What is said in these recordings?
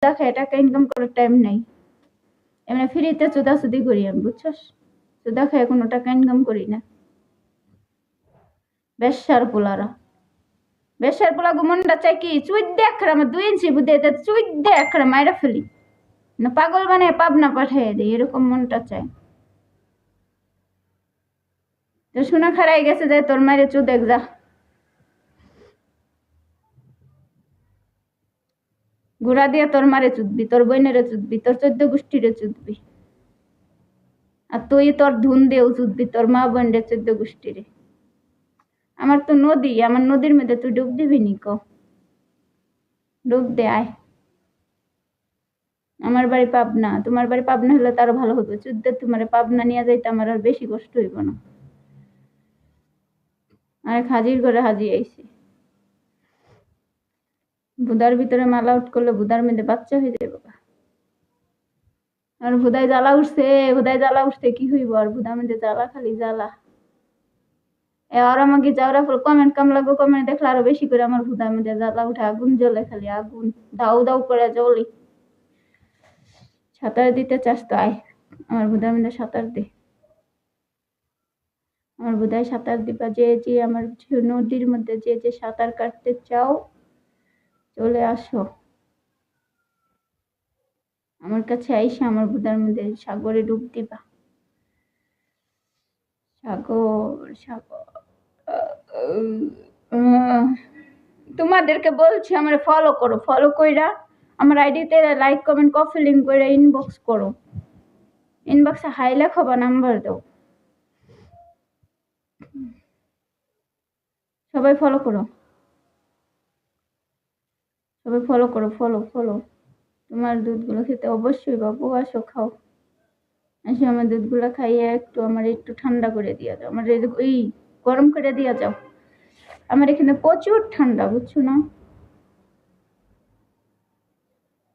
দেখে টাকা ইনকাম করার টাইম নাই, এমনি ফ্রিতে চুদাচুদি করি আমি, বুঝছস? চুদা খেয়ে কোনো টাকা ইনকাম করি না। বেশ্যার পোলা মনটা চাই কি চুইট দেখে আমার 2 ইঞ্চি বুদ্ধে চুইট দেখে মাইরা ফেলি না, পাগল বানিয়ে পাবনা পাঠিয়ে দিই, এরকম মনটা চাই। তো শোনা খারাই গেছে যে তোর মায়ের চুদেক যা, ঘোড়া দিয়ে তোর মারে চুদবি, তোর বোনেরে চুদবি, তোর 14 গোষ্ঠীরে চুদবি, আর তুই তোর ধুন দিয়েও চুদবি তোর মা বোনরে 14 গোষ্ঠীরে। আমার তো নদী, আমার নদীর মধ্যে তুই ডুব দিবি নি? ডুব দে আয়। আমার বাড়ি পাবনা, তোমার বাড়ি পাবনা হলে তারও ভালো হবে, চুদতে তোমার পাবনা নিয়ে যাইতে আমার আর বেশি কষ্ট হইব না। আরেক হাজির করে হাজির আইছি, বুদার ভিতরে মালা উঠ করলে বুদার মধ্যে বাচ্চা হয়ে যাবে। আর ভুদায় জ্বালা উঠছে কি হইব? আর ভুদার মধ্যে জ্বালা, খালি জ্বালা। আর আমাকে যাওয়ার পর কমেন্ট কাম লাগবো, কমেন্ট দেখলে আরো বেশি করে আমার ভুদার মধ্যে জ্বালা উঠে, আগুন জ্বলে, খালি আগুন দাউ দাউ করে জ্বলি। সাঁতার দিতে চাস তো আয়, আমার ভুদার মধ্যে সাঁতার দে। আমার বোধহয় সাঁতার দিবা, যে আমার নদীর মধ্যে যে সাঁতার কাটতে চাও চলে আসো আমার কাছে, আইসা আমার বোধার মধ্যে সাগরে ডুব দিবা। সাগর তোমাদেরকে বলছি আমার ফলো করো, ফলো কইরা আমার আইডিতে লাইক কমেন্ট কপি লিঙ্ক করে ইনবক্স করো, ইনবক্সে হাই লেখো বা নাম্বার দাও। সবাই ফলো করো, সবাই ফলো করো, ফলো। তোমার দুধগুলো খেতে অবশ্যই বাবু, আসো খাও, আসো আমার দুধগুলো খাইয়ে একটু আমার একটু ঠান্ডা করে দিয়া যাও, আমার এই গরম করে দিয়া যাও। আমার এখানে প্রচুর ঠান্ডা, বুঝছো না?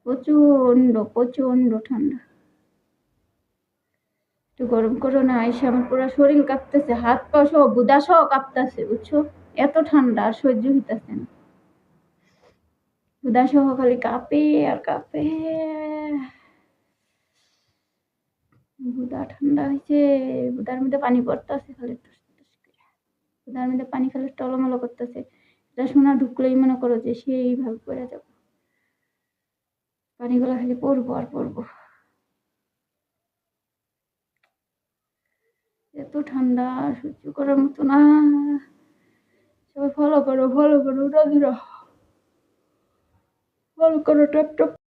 প্রচন্ড ঠান্ডা, একটু গরম করো না। এসে আমার পুরো শরীর কাঁপতেছে, হাত পা সহ বুদা সহ কাঁপতেছে, বুঝছো? এত ঠান্ডা আর সহ্য হইতেছে না, বুদা সহ খালি কাঁপে আর কাঁপে। বুদা ঠান্ডা হয়েছে, বুদার মধ্যে পানি পড়তেছে খালি, বুদার মধ্যে পানি খালি টলমলো করতেছে। এটা শোনা ঢুকলেই মনে করো যে সেইভাবে পড়ে যাবো, পানিগুলো খালি পড়বো আর পড়বো, এত ঠান্ডা সহ্য করার মতো না। সবাই ফলো করো, ফলো করো, ফলো করো, টপ টপ